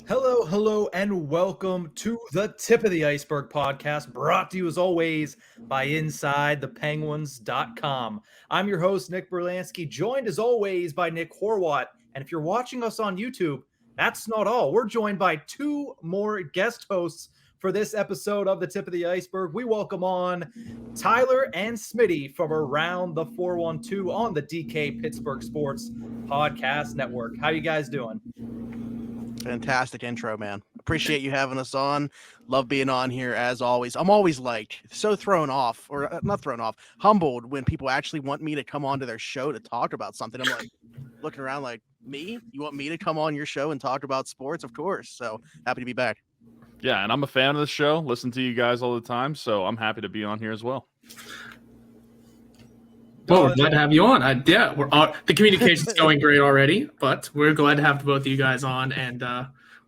Hello, and welcome to the Tip of the Ice-Burgh podcast, brought to you as always by InsideThePenguins.com. I'm your host, Nick Berlansky, joined as always by Nick Horwat. And if you're watching us on YouTube, that's not all. We're joined by two more guest hosts for this episode of the Tip of the Ice-Burgh. We welcome on Tyler and Smitty from around the 412 on the DK Pittsburgh Sports Podcast Network. How you guys doing? Fantastic intro, man. Appreciate you having us on. Love being on here as always. I'm always like so thrown off, or not thrown off, humbled when people actually want me to come onto their show to talk about something. I'm like looking around like, me? You want me to come on your show and talk about sports? Of course. So happy to be back. Yeah, and I'm a fan of the show. Listen to you guys all the time, so I'm happy to be on here as well. Well, we're glad to have you on. The communication's going great already, but we're glad to have both of you guys on. And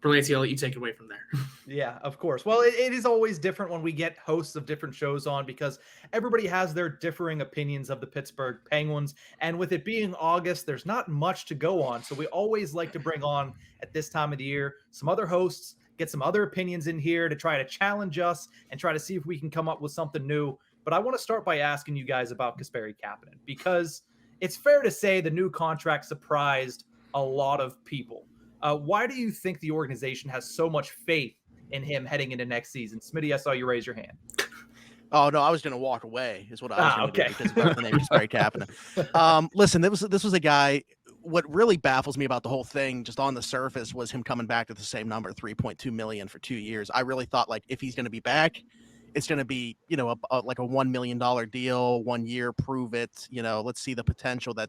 Berlansky, I'll let you take it away from there. Yeah, of course. Well, it is always different when we get hosts of different shows on because everybody has their differing opinions of the Pittsburgh Penguins. And with it being August, there's not much to go on. So we always like to bring on, at this time of the year, some other hosts, get some other opinions in here to try to challenge us and try to see if we can come up with something new. But I want to start by asking you guys about Kasperi Kapanen because it's fair to say the new contract surprised a lot of people. Why do you think the organization has so much faith in him heading into next season? Smitty, I saw you raise your hand. Oh, no, I was going to walk away is what I was going to do because of the name Kasperi Kapanen. Listen, this was a guy. What really baffles me about the whole thing, just on the surface, was him coming back to the same number, $3.2 million for 2 years. I really thought, like, if he's going to be back, it's going to be, like a $1 million deal, 1 year, prove it, let's see the potential that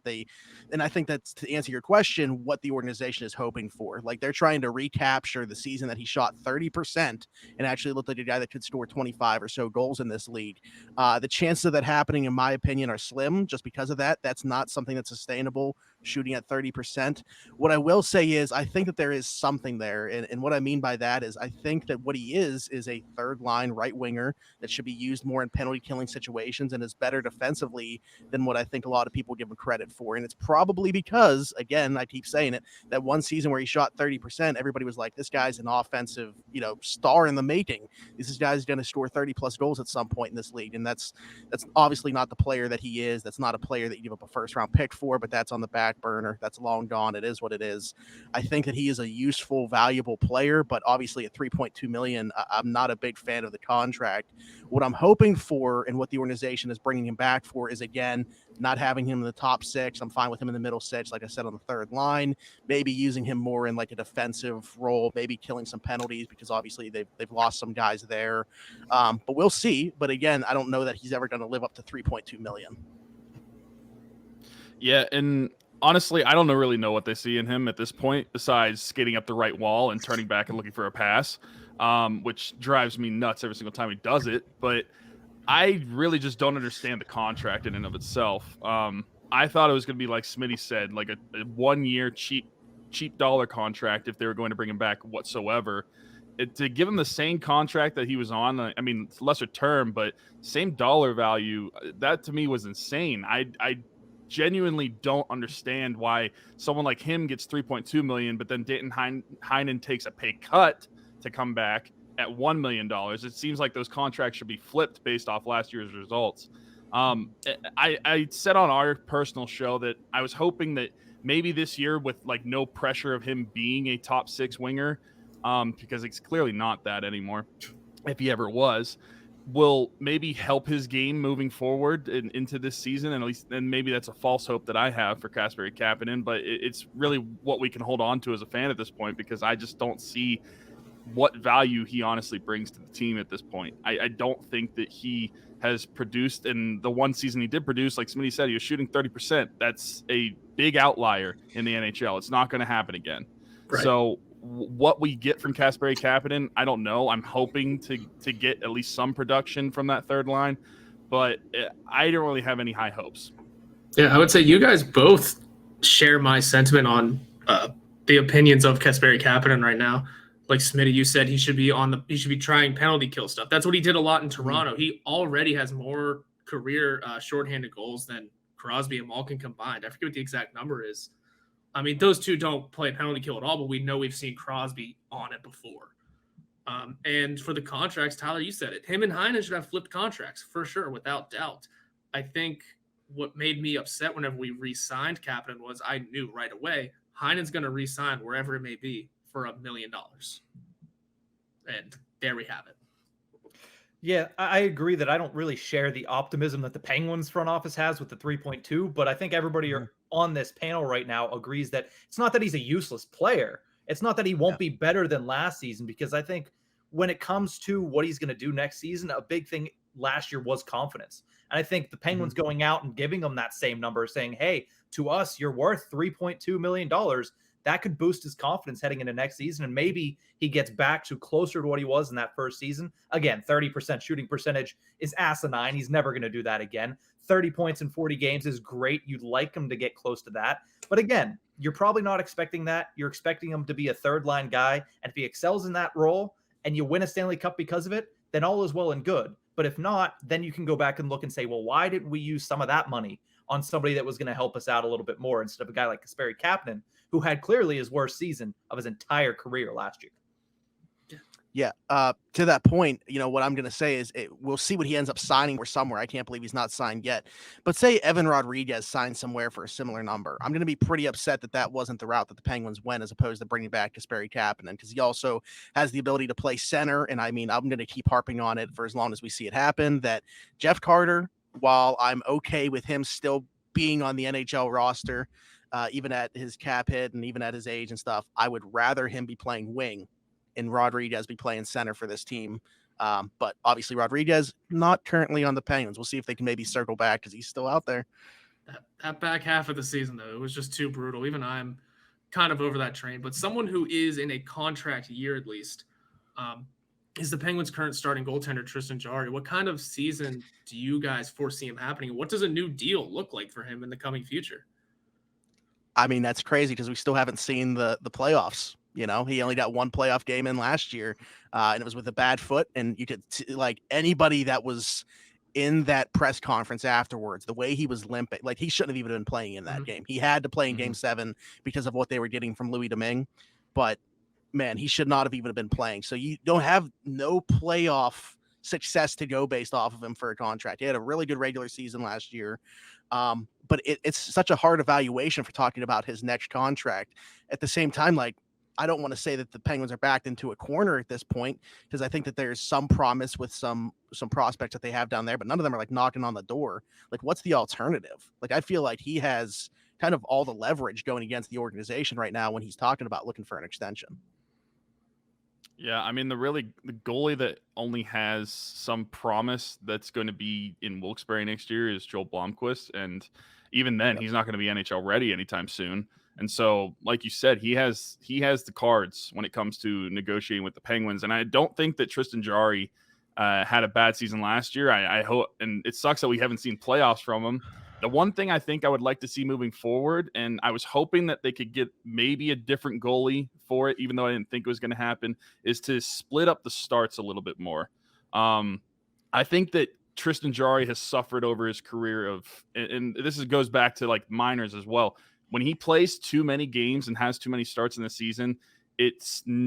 and I think that's, to answer your question, what the organization is hoping for. Like, they're trying to recapture the season that he shot 30% and actually looked like a guy that could score 25 or so goals in this league. The chances of that happening, in my opinion, are slim just because of that. That's not something that's sustainable, shooting at 30%. What I will say is I think that there is something there. And what I mean by that is I think that what he is a third line right winger that should be used more in penalty killing situations and is better defensively than what I think a lot of people give him credit for. And it's probably because, again, I keep saying it, that one season where he shot 30%, everybody was like, this guy's an offensive, star in the making. This guy's going to score 30 plus goals at some point in this league. And that's obviously not the player that he is. That's not a player that you give up a first round pick for, but that's on the back burner. That's long gone. It is what it is. I think that he is a useful, valuable player, but obviously at $3.2 million, I'm not a big fan of the contract. What I'm hoping for and what the organization is bringing him back for is, again, not having him in the top six. I'm fine with him in the middle six, like I said, on the third line, maybe using him more in like a defensive role, maybe killing some penalties because obviously they've lost some guys there. But we'll see. But again, I don't know that he's ever going to live up to $3.2 million. Yeah, and honestly, I don't really know what they see in him at this point besides skating up the right wall and turning back and looking for a pass, which drives me nuts every single time he does it. But I really just don't understand the contract in and of itself. I thought it was going to be like Smitty said, like a 1 year cheap dollar contract if they were going to bring him back whatsoever. To give him the same contract that he was on, I mean, it's lesser term, but same dollar value, that to me was insane. I genuinely don't understand why someone like him gets $3.2 million, but then Dayton Heinen takes a pay cut to come back at $1 million. It seems like those contracts should be flipped based off last year's results. I said on our personal show that I was hoping that maybe this year, with like no pressure of him being a top six winger, because it's clearly not that anymore, if he ever was, will maybe help his game moving forward into this season. And maybe that's a false hope that I have for Kasperi Kapanen, but it's really what we can hold on to as a fan at this point, because I just don't see what value he honestly brings to the team at this point. I don't think that he has produced, in the one season he did produce, like Smitty said, he was shooting 30%. That's a big outlier in the NHL. It's not going to happen again. Right. So what we get from Kasperi Kapanen, I don't know. I'm hoping to get at least some production from that third line, but I don't really have any high hopes. Yeah, I would say you guys both share my sentiment on the opinions of Kasperi Kapanen right now. Like Smitty, you said he should be trying penalty kill stuff. That's what he did a lot in Toronto. He already has more career shorthanded goals than Crosby and Malkin combined. I forget what the exact number is. I mean, those two don't play penalty kill at all, but we know we've seen Crosby on it before. And for the contracts, Tyler, you said it. Him and Heinen should have flipped contracts for sure, without doubt. I think what made me upset whenever we re-signed Kapanen was I knew right away Heinen's going to re-sign wherever it may be for $1 million. And there we have it. Yeah, I agree that I don't really share the optimism that the Penguins front office has with the 3.2, but I think everybody on this panel right now agrees that it's not that he's a useless player. It's not that he won't be better than last season, because I think when it comes to what he's going to do next season, a big thing last year was confidence. And I think the Penguins going out and giving him that same number, saying, hey, to us, you're worth $3.2 million. That could boost his confidence heading into next season. And maybe he gets back to closer to what he was in that first season. Again, 30% shooting percentage is asinine. He's never going to do that again. 30 points in 40 games is great. You'd like him to get close to that. But again, you're probably not expecting that. You're expecting him to be a third line guy. And if he excels in that role and you win a Stanley Cup because of it, then all is well and good. But if not, then you can go back and look and say, well, why didn't we use some of that money on somebody that was going to help us out a little bit more instead of a guy like Kasperi Kapanen, who had clearly his worst season of his entire career last year? Yeah. To that point, what I'm going to say is we'll see what he ends up signing or somewhere. I can't believe he's not signed yet. But say Evan Rodriguez signed somewhere for a similar number. I'm going to be pretty upset that wasn't the route that the Penguins went, as opposed to bringing back Kasperi Kapanen, because he also has the ability to play center. And I mean, I'm going to keep harping on it for as long as we see it happen, that Jeff Carter, while I'm okay with him still being on the NHL roster, even at his cap hit and even at his age and stuff, I would rather him be playing wing and Rodriguez be playing center for this team. But obviously Rodriguez not currently on the Penguins. We'll see if they can maybe circle back, because he's still out there. That back half of the season, though, it was just too brutal. Even I'm kind of over that train. But someone who is in a contract year at least is the Penguins' current starting goaltender, Tristan Jarry. What kind of season do you guys foresee him happening? What does a new deal look like for him in the coming future? I mean, that's crazy, because we still haven't seen the playoffs. He only got one playoff game in last year, and it was with a bad foot. And you could like anybody that was in that press conference afterwards, the way he was limping, like he shouldn't have even been playing in that game. He had to play in Game 7 because of what they were getting from Louis Domingue. But man, he should not have even been playing. So you don't have no playoff success to go based off of him for a contract. He had a really good regular season last year. But it's such a hard evaluation for talking about his next contract. At the same time, like, I don't want to say that the Penguins are backed into a corner at this point, because I think that there's some promise with some prospects that they have down there, but none of them are like knocking on the door. Like, what's the alternative? Like, I feel like he has kind of all the leverage going against the organization right now when he's talking about looking for an extension. Yeah, I mean, the goalie that only has some promise that's going to be in Wilkes-Barre next year is Joel Blomqvist, and even then, he's not going to be NHL ready anytime soon. And so, like you said, he has the cards when it comes to negotiating with the Penguins. And I don't think that Tristan Jarry had a bad season last year. I hope, and it sucks that we haven't seen playoffs from him. The one thing I think I would like to see moving forward, and I was hoping that they could get maybe a different goalie for it, even though I didn't think it was going to happen, is to split up the starts a little bit more. I think that Tristan Jarry has suffered over his career and this goes back to like minors as well. When he plays too many games and has too many starts in the season, it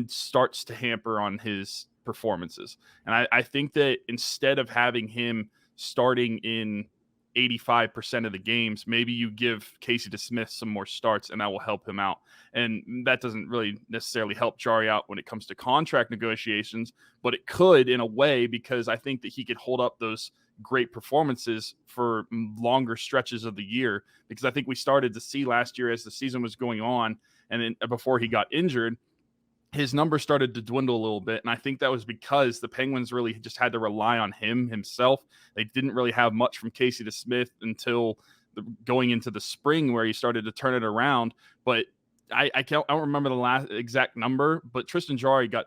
starts to hamper on his performances. And I think that instead of having him starting in 85% of the games, maybe you give Casey DeSmith some more starts, and that will help him out. And that doesn't really necessarily help Jarry out when it comes to contract negotiations, but it could in a way, because I think that he could hold up those great performances for longer stretches of the year, because I think we started to see last year as the season was going on, and then before he got injured, his numbers started to dwindle a little bit. And I think that was because the Penguins really just had to rely on himself. They didn't really have much from Casey DeSmith until going into the spring, where he started to turn it around. But I don't remember the last exact number, but Tristan Jarry got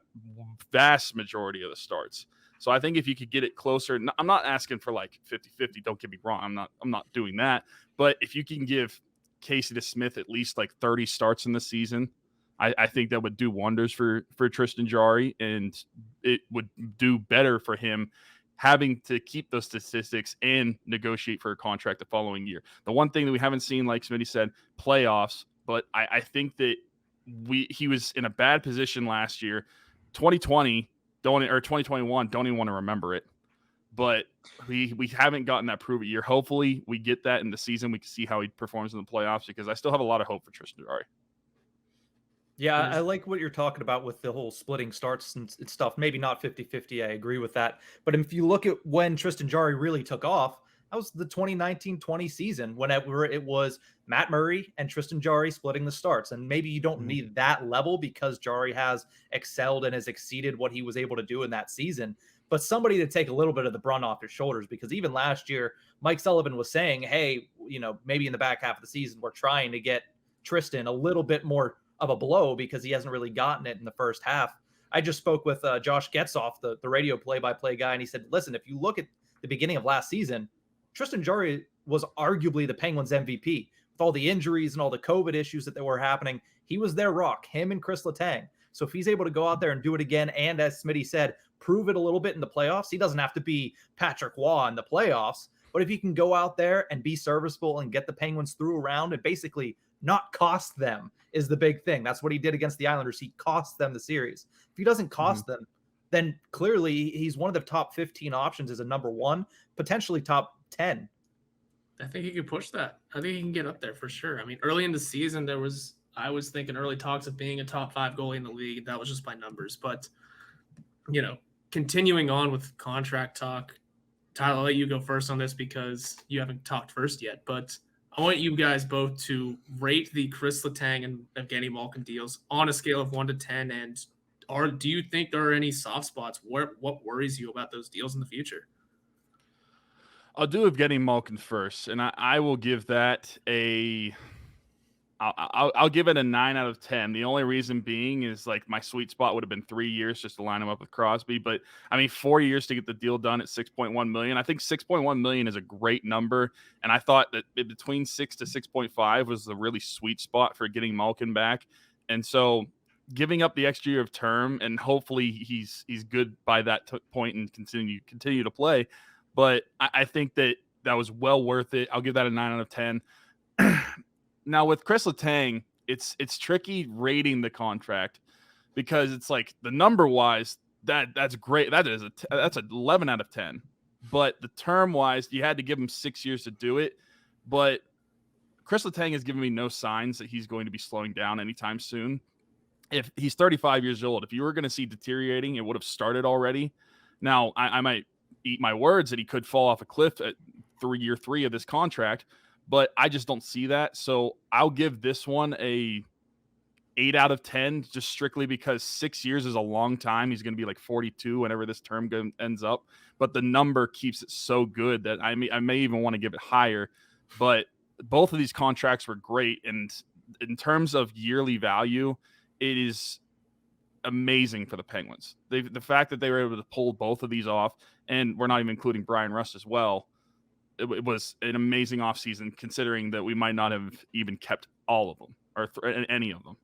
vast majority of the starts. So I think if you could get it closer, I'm not asking for like 50-50, don't get me wrong. I'm not doing that. But if you can give Casey DeSmith at least like 30 starts in the season, I think that would do wonders for Tristan Jarry, and it would do better for him having to keep those statistics and negotiate for a contract the following year. The one thing that we haven't seen, like Smitty said, playoffs, but I think that he was in a bad position last year. 2020 or 2021, don't even want to remember it. But we haven't gotten that prove it year. Hopefully we get that in the season. We can see how he performs in the playoffs, because I still have a lot of hope for Tristan Jarry. Yeah, I like what you're talking about with the whole splitting starts and stuff. Maybe not 50-50. I agree with that. But if you look at when Tristan Jarry really took off, that was the 2019-20 season, whenever it was Matt Murray and Tristan Jarry splitting the starts. And maybe you don't need that level because Jarry has excelled and has exceeded what he was able to do in that season. But somebody to take a little bit of the brunt off his shoulders, because even last year, Mike Sullivan was saying, hey, maybe in the back half of the season, we're trying to get Tristan a little bit more of a blow because he hasn't really gotten it in the first half. I just spoke with Josh Getzoff, the radio play-by-play guy, and he said, listen, if you look at the beginning of last season, Tristan Jarry was arguably the Penguins MVP. With all the injuries and all the COVID issues that were happening, he was their rock, him and Chris Letang. So if he's able to go out there and do it again, and as Smitty said, prove it a little bit in the playoffs, he doesn't have to be Patrick Waugh in the playoffs, but if he can go out there and be serviceable and get the Penguins through a round and basically not cost them is the big thing. That's what he did against the Islanders. He cost them the series. If he doesn't cost them, then clearly he's one of the top 15 options as a number one, potentially top 10. I think he could push that. I think he can get up there for sure. I mean, early in the season, I was thinking early talks of being a top 5 goalie in the league. That was just by numbers. But, continuing on with contract talk, Tyler, I'll let you go first on this because you haven't talked first yet. But I want you guys both to rate the Chris Letang and Evgeny Malkin deals on a scale of 1 to 10. And do you think there are any soft spots? What worries you about those deals in the future? I'll do Evgeny Malkin first, and I will give that I'll give it a 9 out of 10. The only reason being is like my sweet spot would have been 3 years just to line him up with Crosby. But I mean, 4 years to get the deal done at $6.1 million. I think $6.1 million is a great number. And I thought that between 6 to 6.5 was the really sweet spot for getting Malkin back. And so giving up the extra year of term, and hopefully he's good by that point and continue to play. But I think that was well worth it. I'll give that a 9 out of 10. Now with Chris Letang, it's tricky rating the contract because it's like the number wise that's great. That's an 11 out of 10. But the term wise, you had to give him 6 years to do it. But Chris Letang has given me no signs that he's going to be slowing down anytime soon. If he's 35 years old, if you were going to see deteriorating, it would have started already. Now I might eat my words that he could fall off a cliff at year 3 of this contract, but I just don't see that. So I'll give this one a 8 out of 10, just strictly because 6 years is a long time. He's going to be like 42 whenever this term ends up, but the number keeps it so good that I may even want to give it higher. But both of these contracts were great. And in terms of yearly value, it is amazing for the Penguins. The fact that they were able to pull both of these off, and we're not even including Brian Rust as well, it was an amazing offseason considering that we might not have even kept all of them or any of them.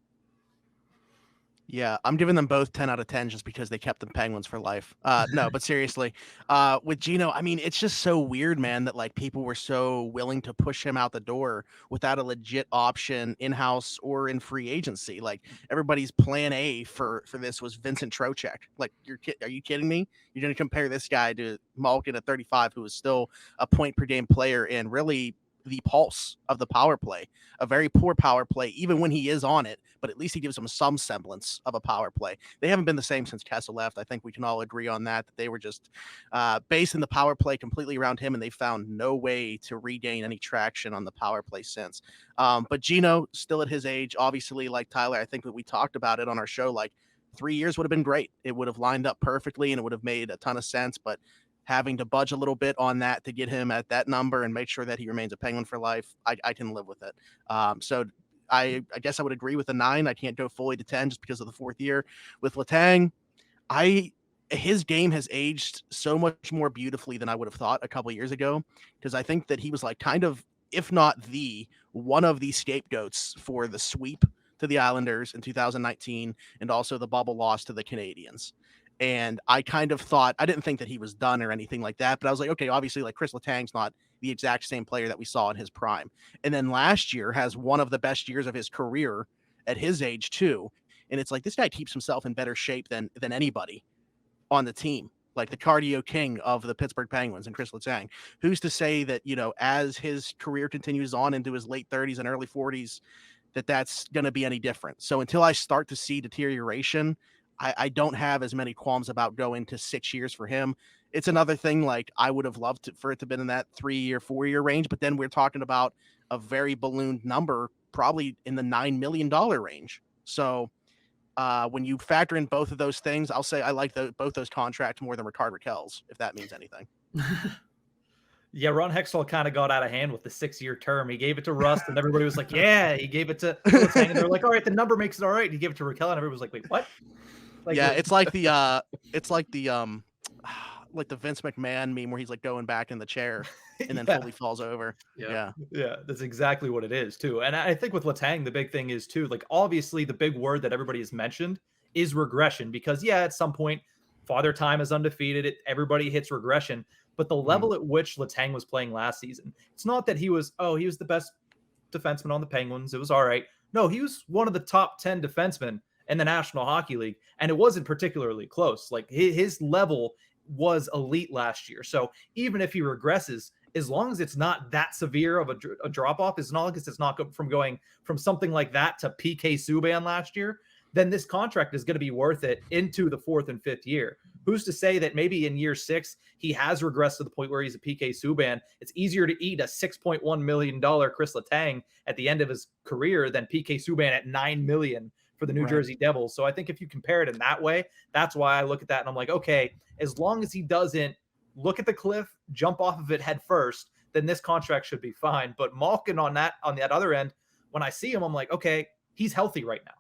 Yeah, I'm giving them both 10 out of 10 just because they kept the Penguins for life. No, but seriously, with Gino, I mean, it's just so weird, man, that like people were so willing to push him out the door without a legit option in-house or in free agency. Like everybody's plan A for this was Vincent Trocheck. Like, are you kidding me? You're going to compare this guy to Malkin at 35, who is still a point per game player and really the pulse of the power play, a very poor power play, even when he is on it, but at least he gives them some semblance of a power play. They haven't been the same since Kessel left. I think we can all agree on that they were just basing the power play completely around him, and they found no way to regain any traction on the power play since. But Gino, still at his age, obviously, like Tyler, I think that we talked about it on our show, like 3 years would have been great. It would have lined up perfectly and it would have made a ton of sense, but having to budge a little bit on that to get him at that number and make sure that he remains a Penguin for life, I can live with it. So I guess I would agree with the 9. I can't go fully to 10 just because of the 4th year. With Letang, his game has aged so much more beautifully than I would have thought a couple years ago, because I think that he was like kind of, if not one of the scapegoats for the sweep to the Islanders in 2019 and also the bubble loss to the Canadiens. And I kind of thought, I didn't think that he was done or anything like that, but I was like, okay, obviously like Chris Letang's not the exact same player that we saw in his prime. And then last year has one of the best years of his career at his age too. And it's like, this guy keeps himself in better shape than anybody on the team, like the cardio king of the Pittsburgh Penguins and Chris Letang. Who's to say that, as his career continues on into his late 30s and early 40s, that's going to be any different? So until I start to see deterioration, I don't have as many qualms about going to 6 years for him. It's another thing, like, I would have loved for it to have been in that 3-year, 4-year range, but then we're talking about a very ballooned number, probably in the $9 million range. So when you factor in both of those things, I'll say I like both those contracts more than Rickard Rakell's, if that means anything. Yeah, Ron Hextall kind of got out of hand with the 6-year term. He gave it to Rust, and everybody was like, yeah. He gave it to Letang, and they're like, all right, the number makes it all right. And he gave it to Rakell, and everybody was like, wait, what? Like, yeah, it's like the like the Vince McMahon meme where he's like going back in the chair and then fully falls over. Yeah, that's exactly what it is too. And I think with Letang, the big thing is too, like, obviously the big word that everybody has mentioned is regression, because at some point Father Time is undefeated. Everybody hits regression, but the level at which Letang was playing last season, it's not that he was the best defenseman on the Penguins. It was all right. No, he was one of the top 10 defensemen in the National Hockey League, and it wasn't particularly close. Like, his level was elite last year. So even if he regresses, as long as it's not that severe of a drop off, as long as it's not from going from something like that to PK Subban last year, then this contract is going to be worth it into the 4th and 5th year. Who's to say that maybe in year 6 he has regressed to the point where he's a PK Subban? It's easier to eat a $6.1 million Chris Letang at the end of his career than PK Subban at $9 million for the New Jersey Devils. So I think if you compare it in that way, that's why I look at that and I'm like, okay, as long as he doesn't look at the cliff, jump off of it head first, then this contract should be fine. But Malkin on that other end, when I see him, I'm like, okay, he's healthy right now.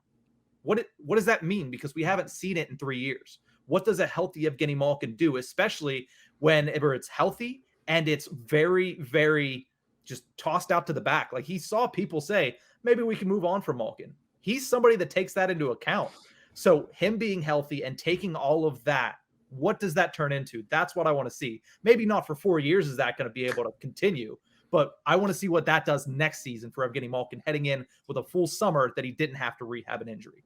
What does that mean? Because we haven't seen it in 3 years. What does a healthy Evgeny Malkin do, especially whenever it's healthy and it's very, very just tossed out to the back? Like, he saw people say, maybe we can move on from Malkin. He's somebody that takes that into account. So him being healthy and taking all of that, what does that turn into? That's what I want to see. Maybe not for 4 years is that going to be able to continue, but I want to see what that does next season for Evgeny Malkin, heading in with a full summer that he didn't have to rehab an injury.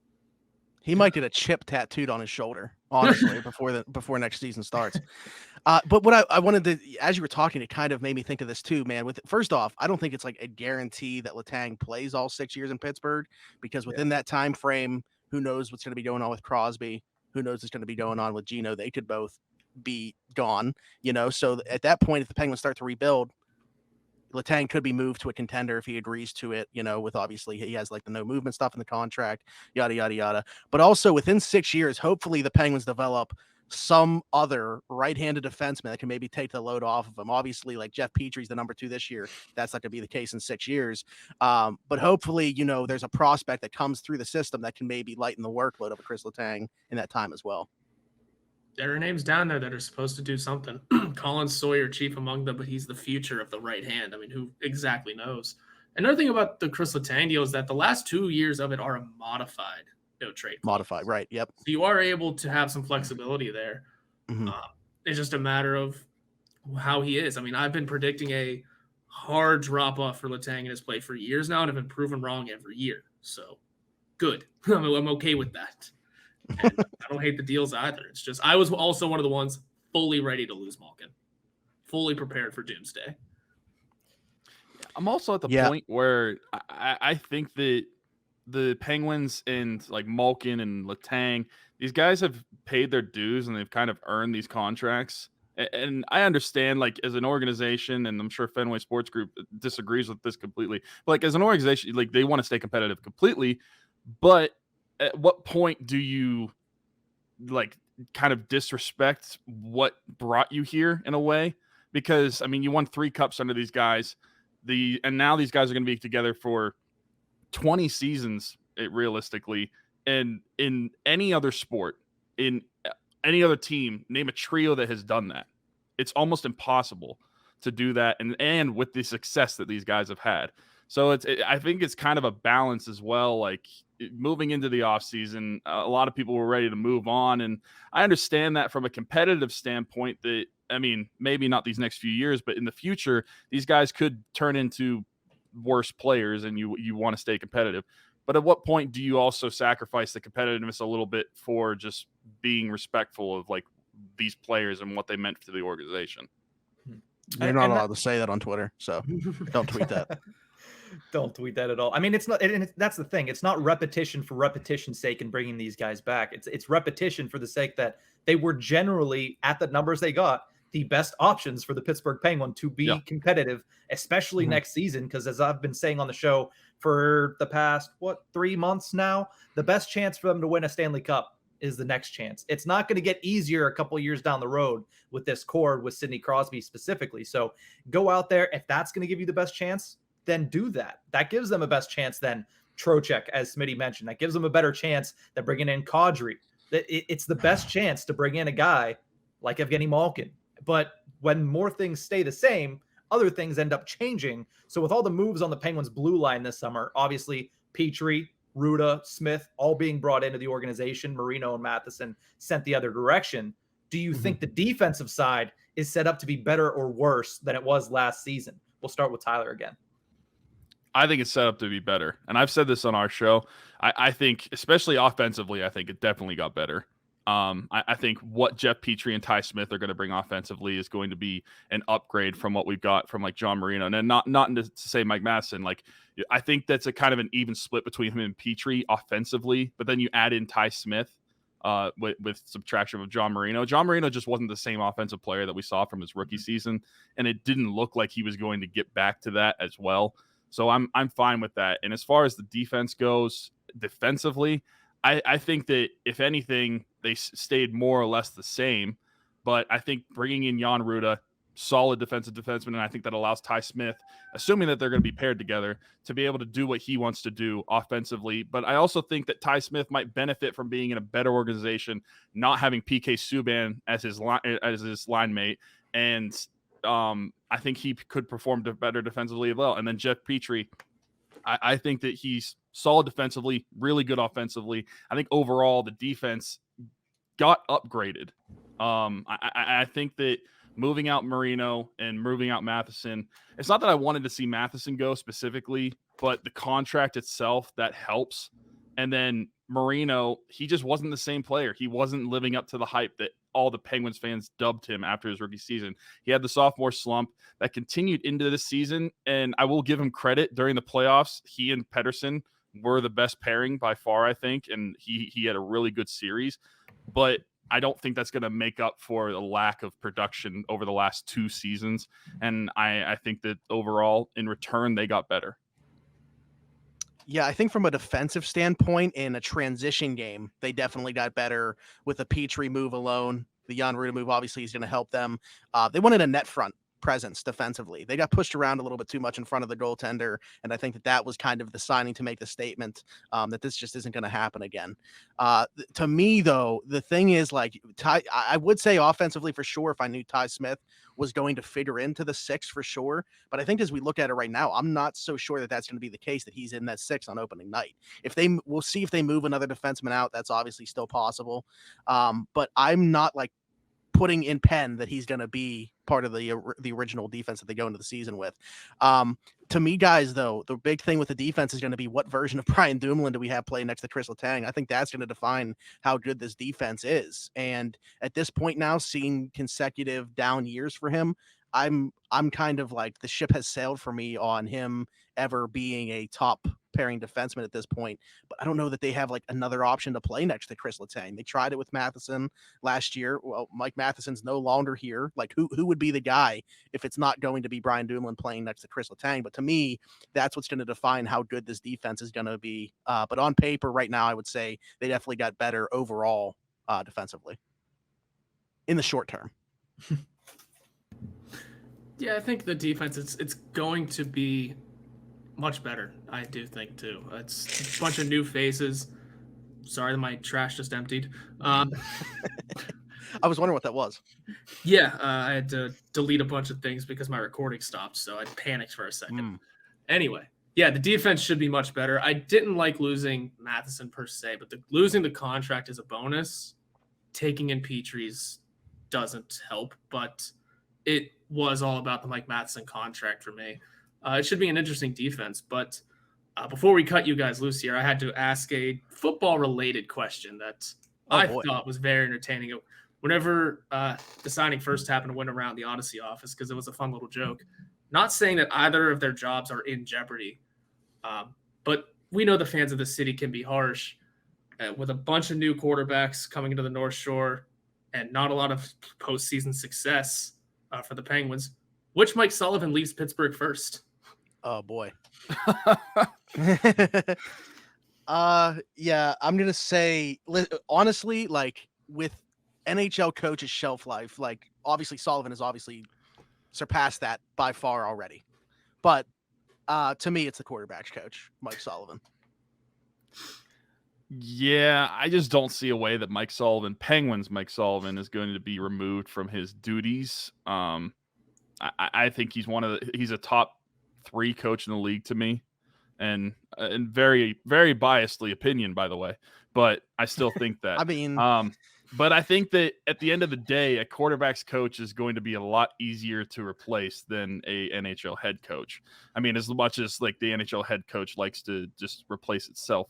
He might get a chip tattooed on his shoulder, honestly, before next season starts. But what I wanted to, as you were talking, it kind of made me think of this too, man. First off, I don't think it's like a guarantee that Letang plays all 6 years in Pittsburgh, because within that time frame, who knows what's going to be going on with Crosby? Who knows what's going to be going on with Gino? They could both be gone, So at that point, if the Penguins start to rebuild, Letang could be moved to a contender if he agrees to it, with obviously he has like the no movement stuff in the contract, yada, yada, yada. But also within 6 years, hopefully the Penguins develop some other right-handed defenseman that can maybe take the load off of him. Obviously, like Jeff Petry's the number 2 this year. That's not going to be the case in 6 years. But hopefully, there's a prospect that comes through the system that can maybe lighten the workload of a Chris Letang in that time as well. There are names down there that are supposed to do something. Colin Sawyer, chief among them, but he's the future of the right hand. I mean, who exactly knows? Another thing about the Chris Letang deal is that the last 2 years of it are a modified no trade. Modified, right? Yep. So you are able to have some flexibility there. Mm-hmm. It's just a matter of how he is. I mean, I've been predicting a hard drop off for Letang in his play for years now, and I've been proven wrong every year. So good. I'm okay with that. And I don't hate the deals either. It's just I was also one of the ones fully ready to lose Malkin, fully prepared for doomsday. I'm also at the point where I think that the Penguins and like Malkin and Letang, these guys have paid their dues and they've kind of earned these contracts. And I understand, like, as an organization, and I'm sure Fenway Sports Group disagrees with this completely, but like as an organization, like they want to stay competitive completely, but at what point do you like kind of disrespect what brought you here in a way? Because I mean, you won 3 cups under these guys, and now these guys are going to be together for 20 seasons, realistically. And in any other sport, in any other team, name a trio that has done that. It's almost impossible to do that, and with the success that these guys have had. So I think it's kind of a balance as well. Like moving into the offseason, a lot of people were ready to move on. And I understand that from a competitive standpoint that I mean, maybe not these next few years, but in the future, these guys could turn into worse players, and you want to stay competitive. But at what point do you also sacrifice the competitiveness a little bit for just being respectful of like these players and what they meant to the organization? You're not allowed to say that on Twitter, so don't tweet that. Don't tweet that at all. I mean, it's not, and that's the thing. It's not repetition for repetition's sake in bringing these guys back. It's repetition for the sake that they were generally, at the numbers they got, the best options for the Pittsburgh Penguins to be competitive, especially next season. Because as I've been saying on the show for the past, 3 months now, the best chance for them to win a Stanley Cup is the next chance. It's not going to get easier a couple years down the road with this core, with Sidney Crosby specifically. So go out there. If that's going to give you the best chance, then do that. That gives them a best chance than Trocheck, as Smitty mentioned. That gives them a better chance than bringing in Kadri. It's the best chance to bring in a guy like Evgeny Malkin. But when more things stay the same, other things end up changing. So with all the moves on the Penguins' blue line this summer, obviously Petrie, Ruda, Smith, all being brought into the organization, Marino and Matheson sent the other direction. Do you think the defensive side is set up to be better or worse than it was last season? We'll start with Tyler again. I think it's set up to be better. And I've said this on our show. I think, especially offensively, I think it definitely got better. I think what Jeff Petrie and Ty Smith are going to bring offensively is going to be an upgrade from what we've got from like John Marino. And not to say Mike Matheson. Like, I think that's a kind of an even split between him and Petrie offensively. But then you add in Ty Smith with subtraction of John Marino. John Marino just wasn't the same offensive player that we saw from his rookie season. And it didn't look like he was going to get back to that as well. So I'm fine with that. And as far as the defense goes, defensively, I think that if anything, they stayed more or less the same. But I think bringing in Jan Ruda, solid defensive defenseman, and I think that allows Ty Smith, assuming that they're going to be paired together, to be able to do what he wants to do offensively. But I also think that Ty Smith might benefit from being in a better organization, not having PK Subban as his line mate, and I think he could perform better defensively as well. And then Jeff Petrie, I think that he's solid defensively, really good offensively. I think overall the defense got upgraded. I think that moving out Marino and moving out Matheson, it's not that I wanted to see Matheson go specifically, but the contract itself, that helps. And then Marino, he just wasn't the same player. He wasn't living up to the hype that all the Penguins fans dubbed him after his rookie season. He had the sophomore slump that continued into this season, and I will give him credit. During the playoffs, he and Pettersson were the best pairing by far, I think, and he had a really good series. But I don't think that's going to make up for the lack of production over the last 2 seasons, and I think that overall, in return, they got better. Yeah, I think from a defensive standpoint in a transition game, they definitely got better with the Petrie move alone. The Jan Ruda move obviously is going to help them. They wanted a net front presence defensively. They got pushed around a little bit too much in front of the goaltender, and I think that was kind of the signing to make the statement that this just isn't going to happen again. To me, though, the thing is, like, I would say offensively for sure if I knew Ty Smith was going to figure into the 6 for sure, but I think as we look at it right now, I'm not so sure that that's going to be the case, that he's in that 6 on opening night. We'll see if they move another defenseman out. That's obviously still possible, but I'm not like putting in pen that he's going to be part of the original defense that they go into the season with. To me, guys, though, the big thing with the defense is going to be what version of Brian Dumoulin do we have playing next to Chris Letang. I think that's going to define how good this defense is. And at this point now, seeing consecutive down years for him, I'm kind of like the ship has sailed for me on him ever being a top pairing defenseman at this point. But I don't know that they have like another option to play next to Chris Letang. They tried it with Matheson last year. Well, Mike Matheson's no longer here. Like who would be the guy if it's not going to be Brian Dumoulin playing next to Chris Letang? But to me, that's what's going to define how good this defense is going to be. But on paper right now, I would say they definitely got better overall defensively in the short term. Yeah, I think the defense, it's going to be much better, I do think, too. It's a bunch of new faces. Sorry that my trash just emptied. I was wondering what that was. Yeah, I had to delete a bunch of things because my recording stopped, so I panicked for a second. Anyway, yeah, the defense should be much better. I didn't like losing Matheson per se, but losing the contract is a bonus. Taking in Petrie's doesn't help, but it was all about the Mike Matheson contract for me. It should be an interesting defense, but before we cut you guys loose here, I had to ask a football-related question that I thought was very entertaining. Whenever the signing first happened, I went around the Odyssey office because it was a fun little joke. Not saying that either of their jobs are in jeopardy, but we know the fans of the city can be harsh. With a bunch of new quarterbacks coming into the North Shore and not a lot of postseason success for the Penguins, which Mike Sullivan leaves Pittsburgh first? Oh boy. Yeah, I'm gonna say honestly, like with NHL coaches' shelf life, like obviously Sullivan has obviously surpassed that by far already. But to me, it's the quarterback's coach, Mike Sullivan. Yeah, I just don't see a way that Penguins Mike Sullivan is going to be removed from his duties. I think he's a top 3 coach in the league to me, and very, very biasedly opinion, by the way, but I still think that. I mean, but I think that at the end of the day, a quarterback's coach is going to be a lot easier to replace than a NHL head coach. I mean, as much as like the NHL head coach likes to just replace itself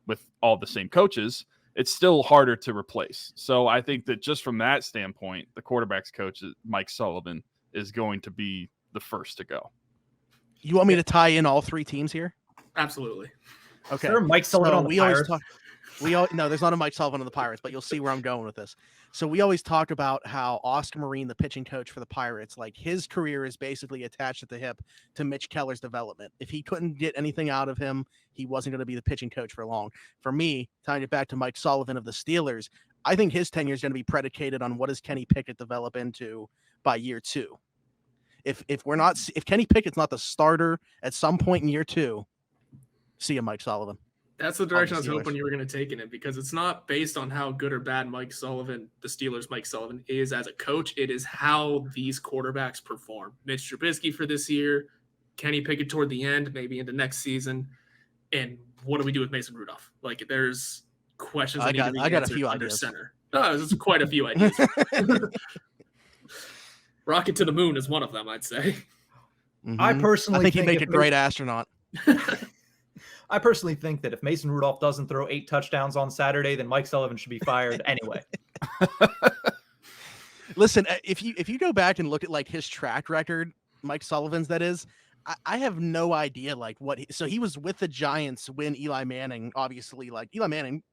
with all the same coaches, it's still harder to replace. So I think that just from that standpoint, the quarterback's coach, Mike Sullivan, is going to be the first to go. You want me to tie in all 3 teams here? Absolutely. Okay. Is there a Mike Sullivan on the Pirates? No, there's not a Mike Sullivan on the Pirates, but you'll see where I'm going with this. So we always talk about how Oscar Marine, the pitching coach for the Pirates, like his career is basically attached at the hip to Mitch Keller's development. If he couldn't get anything out of him, he wasn't going to be the pitching coach for long. For me, tying it back to Mike Sullivan of the Steelers, I think his tenure is going to be predicated on what does Kenny Pickett develop into by year 2. If Kenny Pickett's not the starter at some point in year 2, see you, Mike Sullivan. That's the direction I was hoping you were going to take in it, because it's not based on how good or bad Mike Sullivan, the Steelers' Mike Sullivan, is as a coach. It is how these quarterbacks perform. Mitch Trubisky for this year, Kenny Pickett toward the end, maybe into next season, and what do we do with Mason Rudolph? Like, there's questions I got a few under ideas. Center. No, there's quite a few ideas. Rocket to the moon is one of them, I'd say. Mm-hmm. I personally think he'd make a great astronaut. I personally think that if Mason Rudolph doesn't throw 8 touchdowns on Saturday, then Mike Sullivan should be fired anyway. Listen, if you go back and look at like his track record, Mike Sullivan's that is, I have no idea like what. So he was with the Giants when Eli Manning, obviously, like Eli Manning,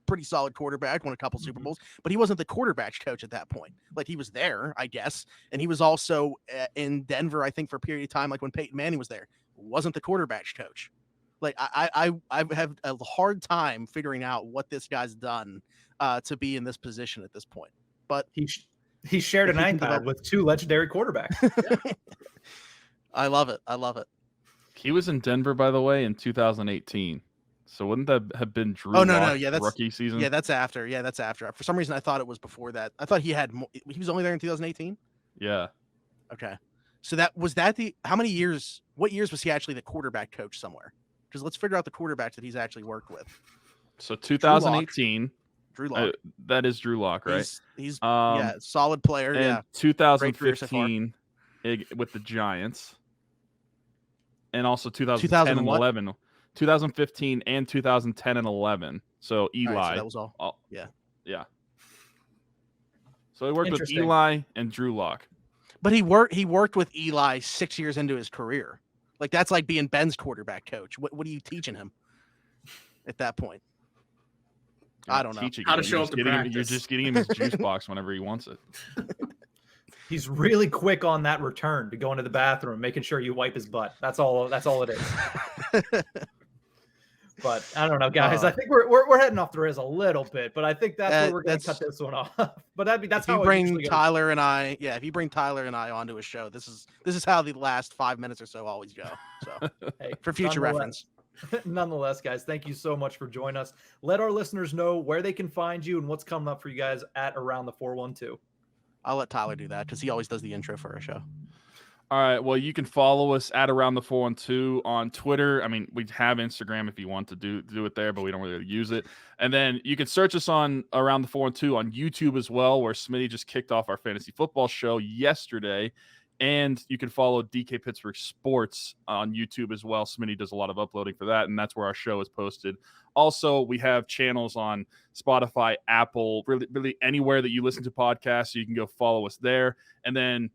pretty solid quarterback, won a couple Super Bowls, but he wasn't the quarterback's coach at that point. Like he was there, I guess, and he was also in Denver, I think, for a period of time, like when Peyton Manning was there, wasn't the quarterback's coach. Like I have a hard time figuring out what this guy's done to be in this position at this point. But he shared an iPad with 2 legendary quarterbacks. Yeah. I love it. I love it. He was in Denver, by the way, in 2018. So wouldn't that have been Drew Lock's that's rookie season? Yeah, that's after. Yeah, that's after. For some reason, I thought it was before that. I thought he was only there in 2018. Yeah. Okay. So how many years? What years was he actually the quarterback coach somewhere? Because let's figure out the quarterbacks that he's actually worked with. So 2018. Drew Lock. That is Drew Lock, right? He's solid player. And yeah. 2015 with the Giants. And also 2010 and 11. 2015 and 2010 and 11. So Eli. Right, so that was all. Yeah. Yeah. So he worked with Eli and Drew Lock. But he worked with Eli 6 years into his career. Like that's like being Ben's quarterback coach. What are you teaching him at that point? I don't know. How to show up to practice. You're just getting him his juice box whenever he wants it. He's really quick on that return to go into the bathroom, making sure you wipe his butt. That's all it is. But I don't know, guys. I think we're heading off the rails a little bit, but I think that's where we're going to cut this one off. But that's how you bring Tyler and I. Yeah, if you bring Tyler and I onto a show, this is how the last 5 minutes or so always go. So hey, for future reference. Nonetheless, guys, thank you so much for joining us. Let our listeners know where they can find you and what's coming up for you guys at Around the 412. I'll let Tyler do that because he always does the intro for our show. All right. Well, you can follow us at Around the 412 on Twitter. I mean, we have Instagram if you want to do it there, but we don't really use it. And then you can search us on Around the 412 on YouTube as well, where Smitty just kicked off our fantasy football show yesterday. And you can follow DK Pittsburgh Sports on YouTube as well. Smitty does a lot of uploading for that, and that's where our show is posted. Also, we have channels on Spotify, Apple, really anywhere that you listen to podcasts. So you can go follow us there. And then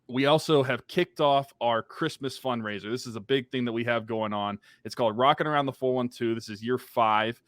we also have kicked off our Christmas fundraiser. This is a big thing that we have going on. It's called Rocking Around the 412. This is year 5.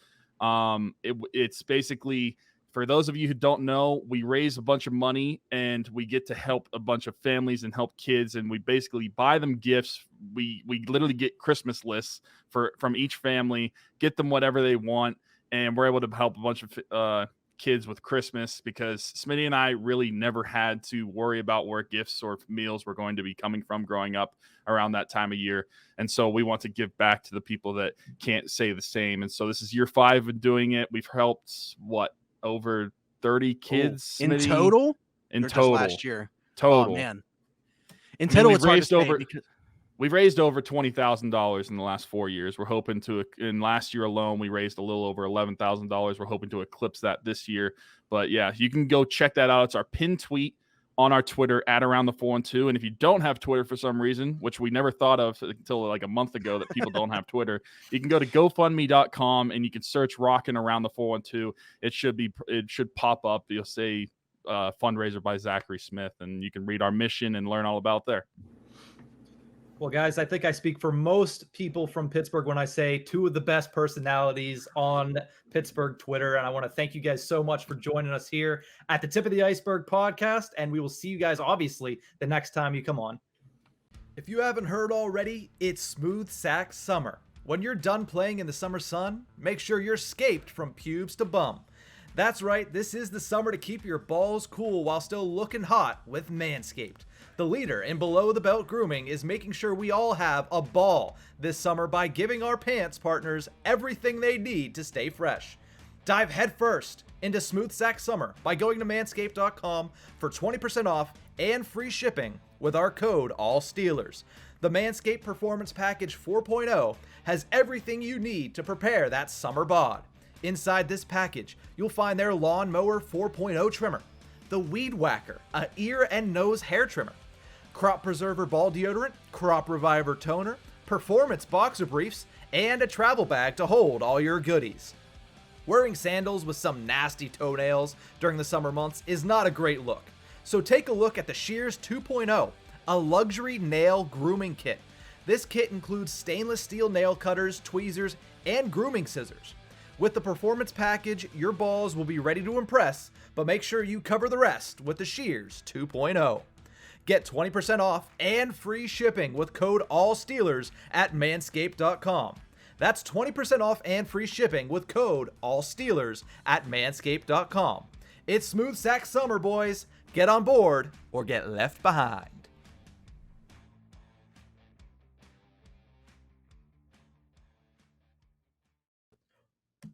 It's basically, for those of you who don't know, we raise a bunch of money and we get to help a bunch of families and help kids. And we basically buy them gifts. We literally get Christmas lists from each family, get them whatever they want. And we're able to help a bunch of kids with Christmas, because Smitty and I really never had to worry about where gifts or meals were going to be coming from growing up around that time of year. And so we want to give back to the people that can't say the same. And so this is year 5 of doing it. We've helped over 30 kids in total? In total. Last year. Total. Oh, man. In total, it's hard to say because we've raised over $20,000 in the last 4 years. We're hoping to, in last year alone, we raised a little over $11,000. We're hoping to eclipse that this year. But yeah, you can go check that out. It's our pinned tweet on our Twitter at Around the 412. And if you don't have Twitter for some reason, which we never thought of until like a month ago that people don't have Twitter, you can go to GoFundMe.com and you can search Rockin' Around the 412. It should pop up. You'll say fundraiser by Zachary Smith, and you can read our mission and learn all about there. Well, guys, I think I speak for most people from Pittsburgh when I say 2 of the best personalities on Pittsburgh Twitter. And I want to thank you guys so much for joining us here at the Tip of the Ice-Burgh podcast. And we will see you guys, obviously, the next time you come on. If you haven't heard already, it's Smooth Sack Summer. When you're done playing in the summer sun, make sure you're scaped from pubes to bum. That's right, this is the summer to keep your balls cool while still looking hot with Manscaped. The leader in below-the-belt grooming is making sure we all have a ball this summer by giving our pants partners everything they need to stay fresh. Dive headfirst into Smooth Sack Summer by going to manscaped.com for 20% off and free shipping with our code ALLSteelers. The Manscaped Performance Package 4.0 has everything you need to prepare that summer bod. Inside this package, you'll find their Lawn Mower 4.0 trimmer, the Weed Whacker, a ear and nose hair trimmer, Crop Preserver ball deodorant, Crop Reviver toner, performance boxer briefs, and a travel bag to hold all your goodies. Wearing sandals with some nasty toenails during the summer months is not a great look. So take a look at the Shears 2.0, a luxury nail grooming kit. This kit includes stainless steel nail cutters, tweezers, and grooming scissors. With the performance package, your balls will be ready to impress, but make sure you cover the rest with the Shears 2.0. Get 20% off and free shipping with code ALLSteelers at manscaped.com. That's 20% off and free shipping with code ALLSteelers at manscaped.com. It's Smooth Sack Summer, boys. Get on board or get left behind.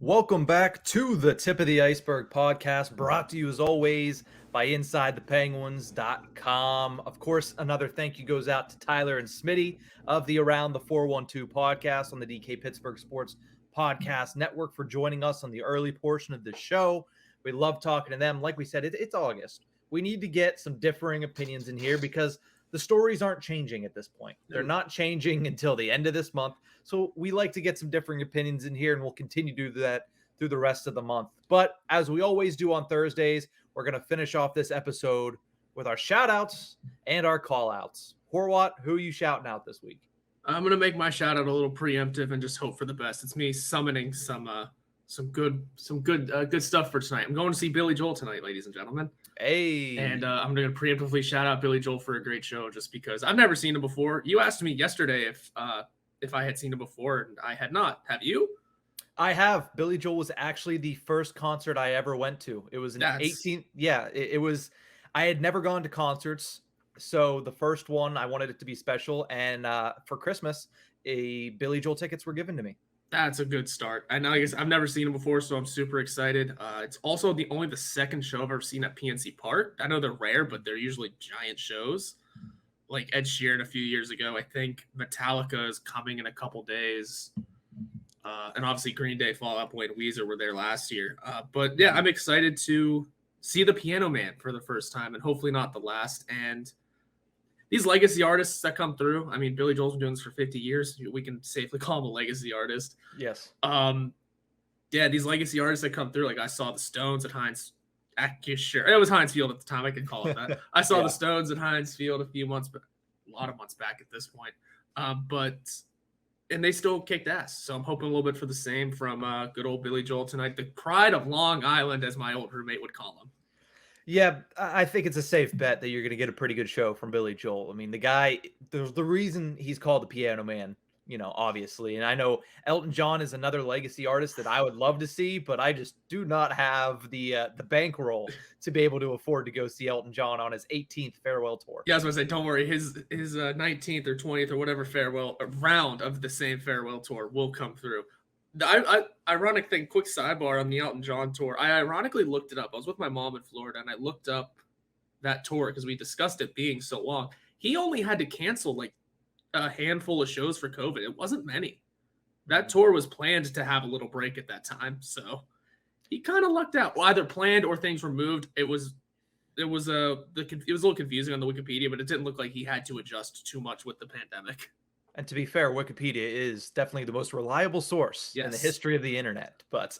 Welcome back to the Tip of the Ice-Burgh podcast, brought to you as always by InsideThePenguins.com. Of course, another thank you goes out to Tyler and Smitty of the Around the 412 podcast on the DK Pittsburgh Sports Podcast Network for joining us on the early portion of the show. We love talking to them. Like we said, it's August. We need to get some differing opinions in here because the stories aren't changing at this point. They're not changing until the end of this month. So we like to get some differing opinions in here, and we'll continue to do that through the rest of the month. But as we always do on Thursdays, we're going to finish off this episode with our shout-outs and our call-outs. Horwat, who are you shouting out this week? I'm going to make my shout-out a little preemptive and just hope for the best. It's me summoning some good stuff for tonight. I'm going to see Billy Joel tonight, ladies and gentlemen. Hey. And I'm going to preemptively shout out Billy Joel for a great show just because I've never seen him before. You asked me yesterday if I had seen him before, and I had not. Have you? I have. Billy Joel was actually the first concert I ever went to. It was in 18. Yeah, it was. I had never gone to concerts. So the first one, I wanted it to be special. And for Christmas, Billy Joel tickets were given to me. That's a good start. I know. I guess I've never seen him before, so I'm super excited. It's also only the second show I've ever seen at PNC Park. I know they're rare, but they're usually giant shows. like Ed Sheeran a few years ago. I think Metallica is coming in a couple days. And obviously Green Day, Fall Out Boy, and Weezer were there last year. But yeah, I'm excited to see the Piano Man for the first time and hopefully not the last. And these legacy artists that come through, I mean, Billy Joel's been doing this for 50 years. We can safely call him a legacy artist. Yes. Yeah, these legacy artists that come through, like I saw the Stones at Heinz. Sure, it was Heinz Field at the time. I can call it that. I saw the Stones at Heinz Field a lot of months back at this point. And they still kicked ass. So I'm hoping a little bit for the same from good old Billy Joel tonight. The pride of Long Island, as my old roommate would call him. Yeah, I think it's a safe bet that you're going to get a pretty good show from Billy Joel. I mean, the guy, there's the reason he's called the Piano Man, obviously. And I know Elton John is another legacy artist that I would love to see, but I just do not have the bankroll to be able to afford to go see Elton John on his 18th farewell tour. Yeah, I was going to say, don't worry. His 19th or 20th or whatever farewell round of the same farewell tour will come through. The ironic thing, quick sidebar on the Elton John tour. I ironically looked it up. I was with my mom in Florida, and I looked up that tour because we discussed it being so long. He only had to cancel like a handful of shows for COVID. It wasn't many. That tour was planned to have a little break at that time, so he kind of lucked out. Well, either planned or things were moved. It was a little confusing on the Wikipedia, but it didn't look like he had to adjust too much with the pandemic. And to be fair, Wikipedia is definitely the most reliable source in the history of the internet. But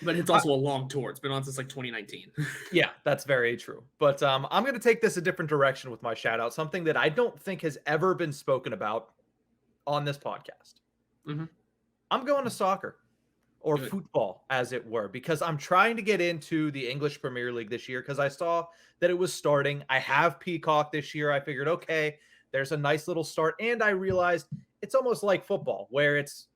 it's also a long tour. It's been on since like 2019. Yeah, that's very true. But I'm going to take this a different direction with my shout out, something that I don't think has ever been spoken about on this podcast. Mm-hmm. I'm going to soccer or football, as it were, because I'm trying to get into the English Premier League this year because I saw that it was starting. I have Peacock this year. I figured, okay, there's a nice little start. And I realized it's almost like football where it's,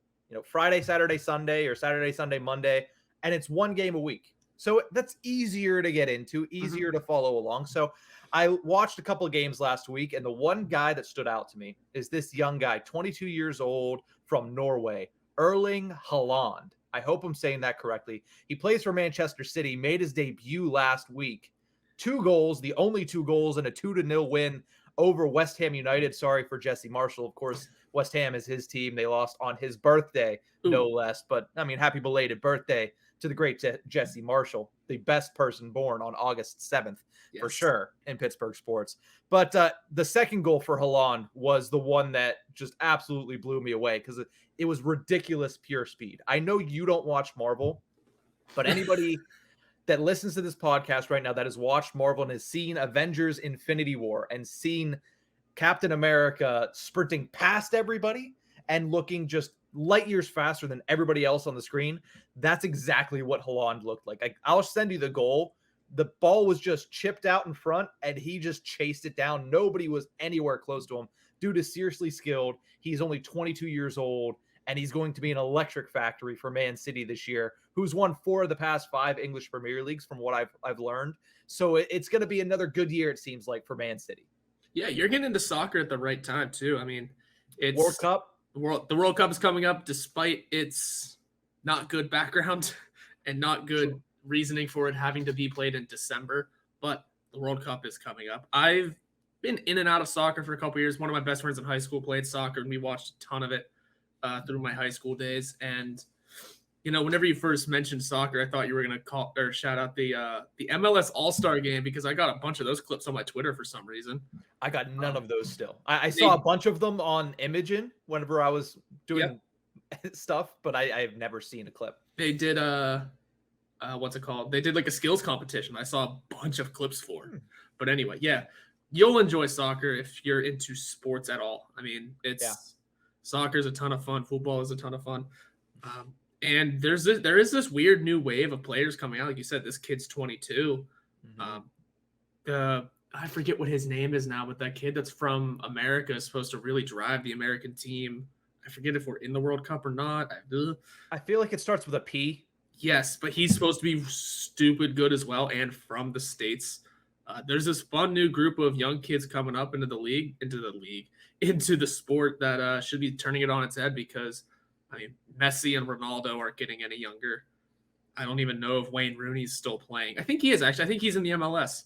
Friday, Saturday, Sunday, or Saturday, Sunday, Monday, and it's one game a week. So that's easier to get into, easier to follow along. So I watched a couple of games last week, and the one guy that stood out to me is this young guy, 22 years old from Norway, Erling Haaland. I hope I'm saying that correctly. He plays for Manchester City, made his debut last week. 2 goals, the only 2 goals, and a 2-0 win over West Ham United. Sorry for Jesse Marshall. Of course, West Ham is his team. They lost on his birthday, no less. But, I mean, happy belated birthday to the great Jesse Marshall, the best person born on August 7th, for sure, in Pittsburgh sports. But the second goal for Haaland was the one that just absolutely blew me away because it was ridiculous pure speed. I know you don't watch Marvel, but anybody that listens to this podcast right now that has watched Marvel and has seen Avengers Infinity War and seen Captain America sprinting past everybody and looking just light years faster than everybody else on the screen, that's exactly what Haaland looked like. I'll send you the goal. The ball was just chipped out in front, and he just chased it down. Nobody was anywhere close to him. Dude is seriously skilled. He's only 22 years old, and he's going to be an electric factory for Man City this year, who's won 4 of the past 5 English Premier Leagues from what I've learned. So it's going to be another good year, it seems like, for Man City. Yeah, you're getting into soccer at the right time, too. I mean, it's World Cup. The World Cup is coming up despite its not good background and not good reasoning for it having to be played in December. But the World Cup is coming up. I've been in and out of soccer for a couple years. One of my best friends in high school played soccer, and we watched a ton of it through my high school days. And whenever you first mentioned soccer, I thought you were going to call or shout out the MLS All-Star Game because I got a bunch of those clips on my Twitter for some reason. I got none of those still. I saw a bunch of them on Imogen whenever I was doing stuff, but I've never seen a clip. They did what's it called? They did like a skills competition. I saw a bunch of clips for. But anyway, yeah, you'll enjoy soccer if you're into sports at all. I mean, soccer is a ton of fun. Football is a ton of fun. And there is this weird new wave of players coming out. Like you said, this kid's 22. I forget what his name is now, but that kid that's from America is supposed to really drive the American team. I forget if we're in the World Cup or not. I feel like it starts with a P. Yes, but he's supposed to be stupid good as well and from the States. There's this fun new group of young kids coming up into the sport that should be turning it on its head because Messi and Ronaldo aren't getting any younger. I don't even know if Wayne Rooney's still playing. I think he is actually. I think he's in the MLS.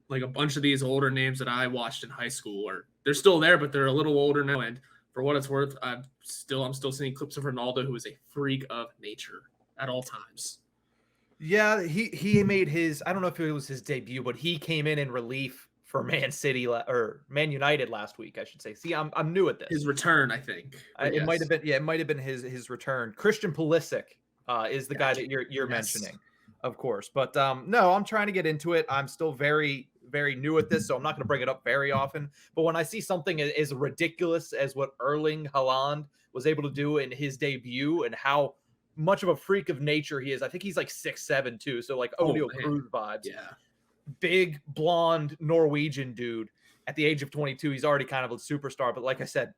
like a bunch of these older names that I watched in high school, or they're still there, but they're a little older now. And for what it's worth, I'm still seeing clips of Ronaldo, who is a freak of nature at all times. Yeah, he made his, I don't know if it was his debut, but he came in relief for Man City or Man United last week, I should say. See, I'm new at this. His return, I think. It might have been, it might have been his return. Christian Pulisic is the guy that you're mentioning, of course. But no, I'm trying to get into it. I'm still very, very new at this, so I'm not going to bring it up very often. But when I see something as ridiculous as what Erling Haaland was able to do in his debut and how much of a freak of nature he is, I think he's like 6'7" too, so like O'Neal Cruz vibes. Yeah. Big blonde Norwegian dude at the age of 22. He's already kind of a superstar. But like I said,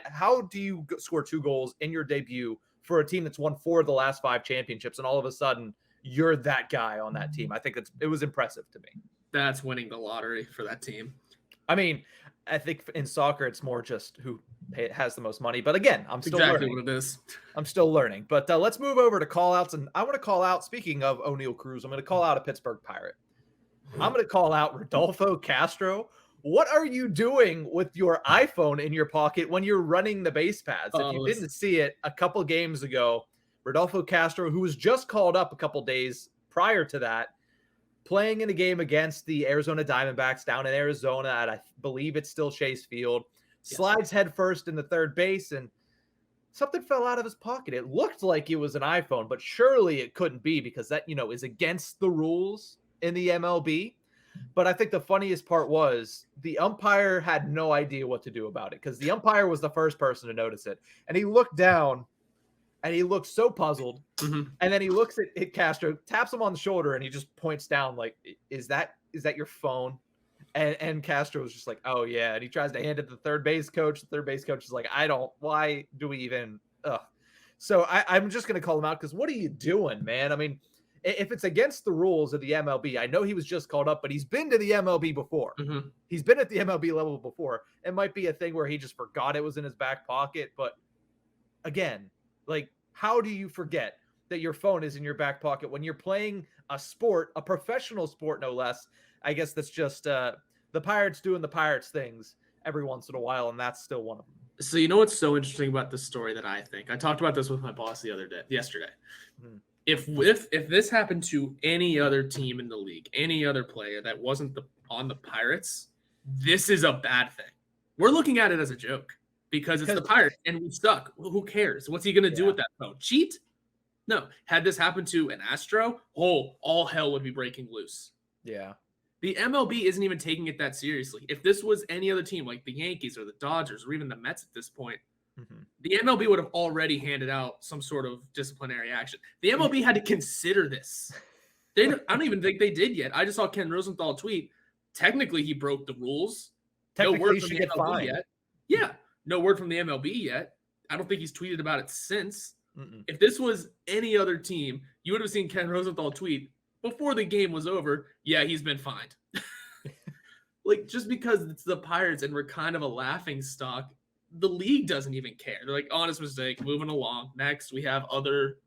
how do you score 2 goals in your debut for a team that's won 4 of the last 5 championships, and all of a sudden you're that guy on that team? I think it was impressive to me. That's winning the lottery for that team. I mean, I think in soccer it's more just who has the most money. But again, I'm still learning. What it is. I'm still learning. But let's move over to call outs. And I want to call out, speaking of O'Neal Cruz, I'm going to call out a Pittsburgh Pirate. I'm going to call out Rodolfo Castro. What are you doing with your iPhone in your pocket when you're running the base pads? If you didn't see it a couple games ago, Rodolfo Castro, who was just called up a couple days prior to that, playing in a game against the Arizona Diamondbacks down in Arizona at, I believe it's still Chase Field, slides head first in the third base, and something fell out of his pocket. It looked like it was an iPhone, but surely it couldn't be, because that, is against the rules in the MLB. But I think the funniest part was the umpire had no idea what to do about it, because the umpire was the first person to notice it. And he looked down and he looked so puzzled. Mm-hmm. And then he looks at Castro, taps him on the shoulder, and he just points down like, is that your phone? And Castro was just like, oh yeah. And he tries to hand it to the third base coach. The third base coach is like, why do we even, So I'm just going to call him out, because what are you doing, man? I mean, if it's against the rules of the MLB, I know he was just called up, but he's been to the MLB before. Mm-hmm. He's been at the MLB level before. It might be a thing where he just forgot it was in his back pocket. But again, like, how do you forget that your phone is in your back pocket when you're playing a sport, a professional sport, no less? I guess that's just the Pirates doing the Pirates things every once in a while, and that's still one of them. So you know what's so interesting about this story that I think? I talked about this with my boss yesterday. Mm-hmm. If this happened to any other team in the league, any other player that wasn't on the Pirates, this is a bad thing. We're looking at it as a joke because it's the Pirates and we stuck. Well, who cares? What's he going to do with that phone? Cheat? No. Had this happened to an Astro, all hell would be breaking loose. Yeah. The MLB isn't even taking it that seriously. If this was any other team like the Yankees or the Dodgers or even the Mets at this point, the MLB would have already handed out some sort of disciplinary action. The MLB had to consider this. I don't even think they did yet. I just saw Ken Rosenthal tweet. Technically, he broke the rules. Technically, no word he from should the get MLB fined. yet. Yeah, no word from the MLB yet. I don't think he's tweeted about it since. Mm-mm. If this was any other team, you would have seen Ken Rosenthal tweet before the game was over. Yeah, he's been fined. Like, just because it's the Pirates and we're kind of a laughing stock, the league doesn't even care. They're like, honest mistake, moving along. Next, we have other,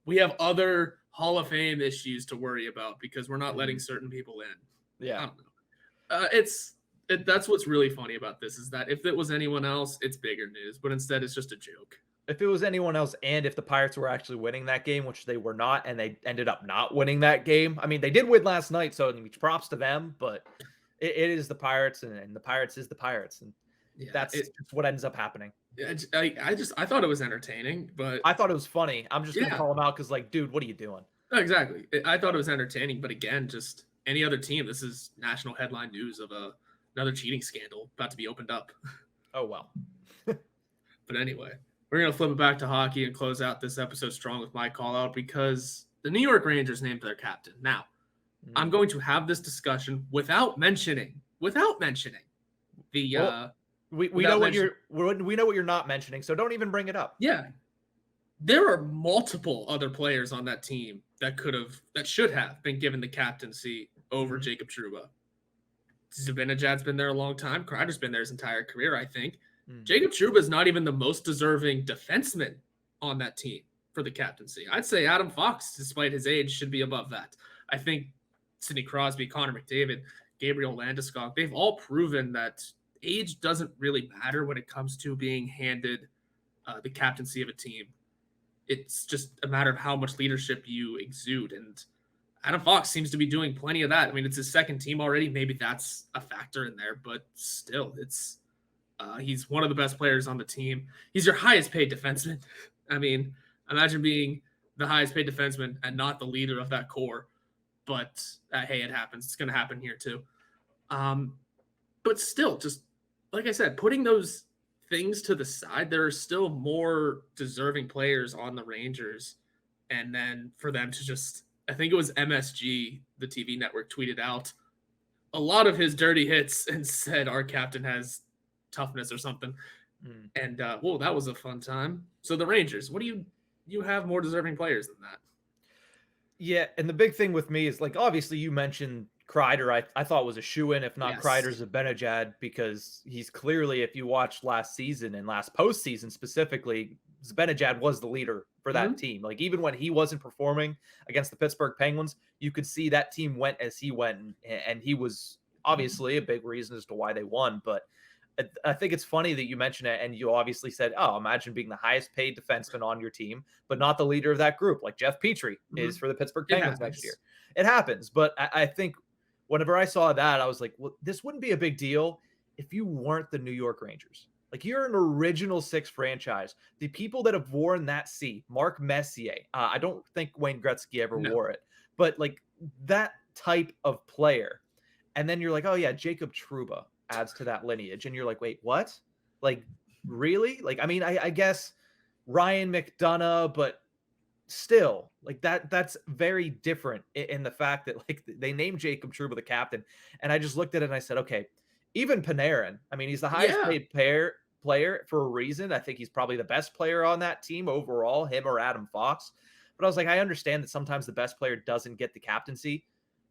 we have other Hall of Fame issues to worry about because we're not letting certain people in. Yeah. I don't know. That's what's really funny about this is that if it was anyone else, it's bigger news, but instead it's just a joke. If it was anyone else, and if the Pirates were actually winning that game, which they were not, and they ended up not winning that game. I mean, they did win last night, so props to them, but it is the Pirates, and the Pirates is the Pirates. And that's what ends up happening. I thought it was entertaining, but I thought it was funny. I'm just going to call him out because, like, dude, what are you doing? Exactly. I thought it was entertaining, but again, just any other team, this is national headline news of another cheating scandal about to be opened up. Oh, well. But anyway, we're going to flip it back to hockey and close out this episode strong with my call out because the New York Rangers named their captain. Now, I'm going to have this discussion without mentioning the we know what you're not mentioning, so don't even bring it up. Yeah. There are multiple other players on that team that should have been given the captaincy over Jacob Trouba. Zibanejad's been there a long time. Kreider's been there his entire career, I think. Jacob Trouba is not even the most deserving defenseman on that team for the captaincy. I'd say Adam Fox, despite his age, should be above that. I think Sidney Crosby, Connor McDavid, Gabriel Landeskog, they've all proven that age doesn't really matter when it comes to being handed the captaincy of a team. It's just a matter of how much leadership you exude. And Adam Fox seems to be doing plenty of that. I mean, it's his second team already. Maybe that's a factor in there, but still, he's one of the best players on the team. He's your highest paid defenseman. I mean, imagine being the highest paid defenseman and not the leader of that core. But hey, it happens. It's going to happen here too. But still, just like I said, putting those things to the side, there are still more deserving players on the Rangers. And then for them to just, I think it was MSG, the TV network, tweeted out a lot of his dirty hits and said our captain has toughness or something. And whoa, that was a fun time. So the Rangers, what do you have more deserving players than that? Yeah, and the big thing with me is, like, obviously you mentioned Kreider. I thought was a shoo-in, if not Yes. Kreider, Zibanejad, because he's clearly, if you watched last season and last postseason specifically, Zibanejad was the leader for that team. Like, even when he wasn't performing against the Pittsburgh Penguins, you could see that team went as he went, and he was obviously a big reason as to why they won. But I think it's funny that you mentioned it, and you obviously said, oh, imagine being the highest paid defenseman on your team, but not the leader of that group, like Jeff Petrie is for the Pittsburgh Penguins next year. It happens. But I think whenever I saw that, I was like, well, this wouldn't be a big deal if you weren't the New York Rangers. Like, you're an original six franchise. The people that have worn that C, Mark Messier, I don't think Wayne Gretzky ever wore it, but like that type of player. And then you're like, oh yeah, Jacob Trouba adds to that lineage. And you're like, wait, what? Like, really? Like, I mean, I guess Ryan McDonough, but still, like, that's very different in the fact that, like, they named Jacob Trouba the captain. And I just looked at it and I said, okay, even Panarin, I mean, he's the highest paid player for a reason. I think he's probably the best player on that team overall, him or Adam Fox. But I was like, I understand that sometimes the best player doesn't get the captaincy,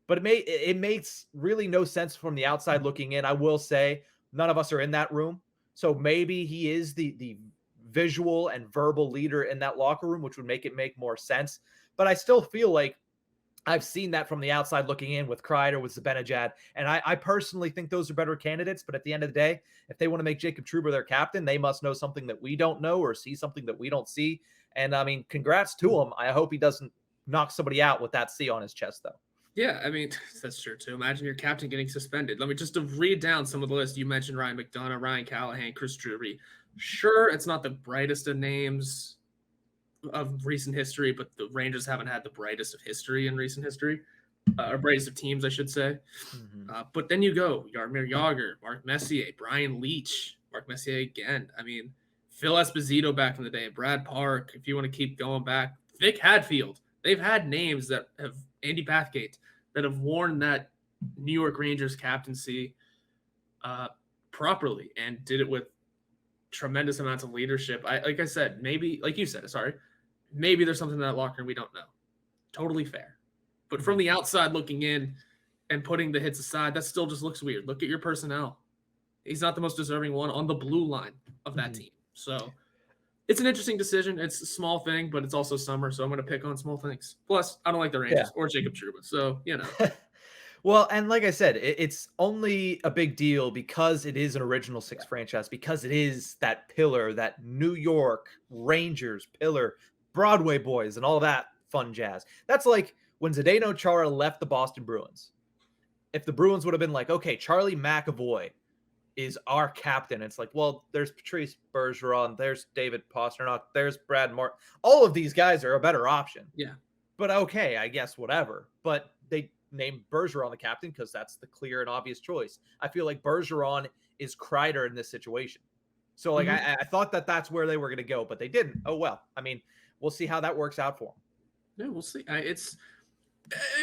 but it makes really no sense from the outside looking in. I will say none of us are in that room. So maybe he is the visual and verbal leader in that locker room, which would make more sense. But I still feel like I've seen that from the outside looking in with Kreider, with Zibanejad. And I personally think those are better candidates. But at the end of the day, if they want to make Jacob Trouba their captain, they must know something that we don't know or see something that we don't see. And I mean, congrats to him. I hope he doesn't knock somebody out with that C on his chest, though. Yeah, I mean, that's true, too. Imagine your captain getting suspended. Let me just read down some of the list. You mentioned Ryan McDonough, Ryan Callahan, Chris Drury. Sure, it's not the brightest of names of recent history, but the Rangers haven't had the brightest of history in recent history, or brightest of teams, I should say. But then you go, Jaromir Jagr, Mark Messier, Brian Leetch, Mark Messier again. I mean, Phil Esposito back in the day, Brad Park, if you want to keep going back, Vic Hadfield. They've had names that have, Andy Bathgate, that have worn that New York Rangers captaincy properly and did it with tremendous amounts of leadership. Like I said, maybe, like you said, maybe there's something in that locker room we don't know. Totally fair. But from the outside looking in and putting the hits aside, that still just looks weird. Look at your personnel. He's not the most deserving one on the blue line of that team. So it's an interesting decision. It's a small thing, but it's also summer, so I'm going to pick on small things. Plus, I don't like the Rangers or Jacob Trouba, so, you know. Well, and like I said, it's only a big deal because it is an original six franchise, because it is that pillar, that New York Rangers pillar, Broadway boys, and all that fun jazz. That's like when Zdeno Chara left the Boston Bruins. If the Bruins would have been like, okay, Charlie McAvoy is our captain, it's like, well, there's Patrice Bergeron, there's David Pastrnak, there's Brad Martin. All of these guys are a better option. Yeah. But okay, I guess whatever. But they named Bergeron the captain because that's the clear and obvious choice. I feel like Bergeron is Kreider in this situation. So like I thought that that's where they were going to go, but they didn't. Oh, well. I mean, we'll see how that works out for them. Yeah, we'll see. I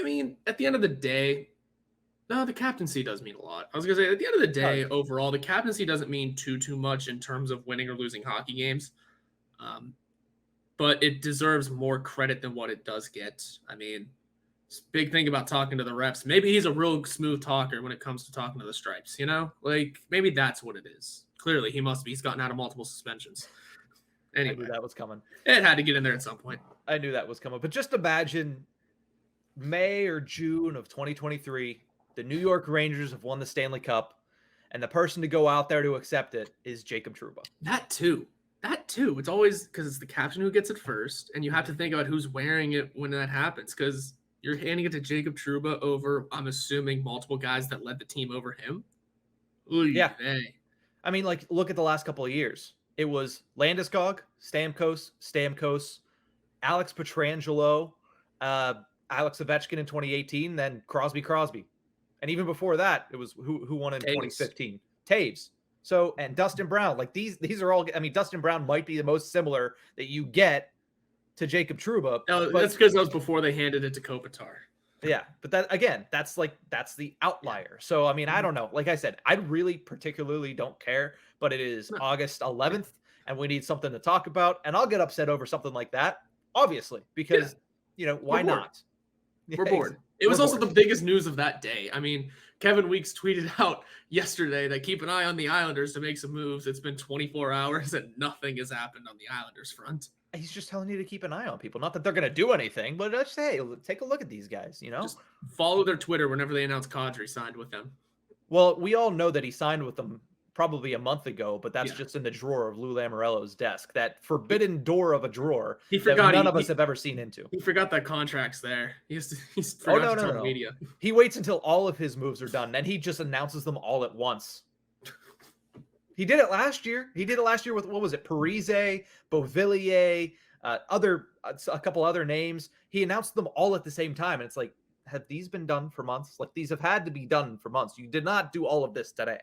mean, at the end of the day, no, the captaincy does mean a lot. I was going to say, at the end of the day, overall, the captaincy doesn't mean too much in terms of winning or losing hockey games. But it deserves more credit than what it does get. I mean, big thing about talking to the refs. Maybe he's a real smooth talker when it comes to talking to the Stripes, you know? Like, maybe that's what it is. Clearly, he must be. He's gotten out of multiple suspensions. Anyway, I knew that was coming. It had to get in there at some point. I knew that was coming. But just imagine May or June of 2023, the New York Rangers have won the Stanley Cup, and the person to go out there to accept it is Jacob Trouba. That too. It's always because it's the captain who gets it first, and you have to think about who's wearing it when that happens, because you're handing it to Jacob Trouba over, I'm assuming, multiple guys that led the team over him. Ooh, yeah. Hey. I mean, like, look at the last couple of years. It was Landeskog, Stamkos, Alex Pietrangelo, Alex Ovechkin in 2018, then Crosby. And even before that, it was who won in 2015? Taves. So, and Dustin Brown. Like, these are all, I mean, Dustin Brown might be the most similar that you get to Jacob Trouba. No, that's because that was before they handed it to Kopitar. Yeah, but that, again, that's the outlier. So, I mean, I don't know. Like I said, I really particularly don't care, but it is August 11th, and we need something to talk about. And I'll get upset over something like that, obviously, because, why not? We're bored. It was also the biggest news of that day. I mean, Kevin Weeks tweeted out yesterday that keep an eye on the Islanders to make some moves. It's been 24 hours and nothing has happened on the Islanders front. He's just telling you to keep an eye on people. Not that they're going to do anything, but just, hey, take a look at these guys, Just follow their Twitter whenever they announce Kadri signed with them. Well, we all know that he signed with them probably a month ago, but that's just in the drawer of Lou Lamoriello's desk, that forbidden door of a drawer that none of us have ever seen into. He forgot that contract's there. He's no. media. He waits until all of his moves are done, then he just announces them all at once. He did it last year. With, what was it, Parise, Beauvillier, a couple other names. He announced them all at the same time, and it's like, have these been done for months? Like, these have had to be done for months. You did not do all of this today.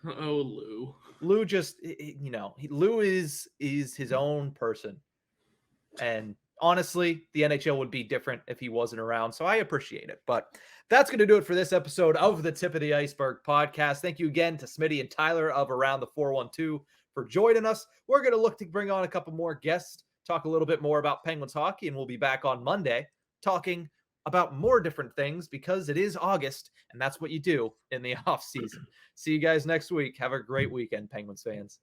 Oh, Lou. Lou just, Lou is his own person. And honestly, the NHL would be different if he wasn't around. So I appreciate it. But that's going to do it for this episode of the Tip of the Ice-Burgh podcast. Thank you again to Smitty and Tyler of Around the 412 for joining us. We're going to look to bring on a couple more guests, talk a little bit more about Penguins hockey, and we'll be back on Monday talking about more different things because it is August, and that's what you do in the off season. See you guys next week. Have a great weekend, Penguins fans.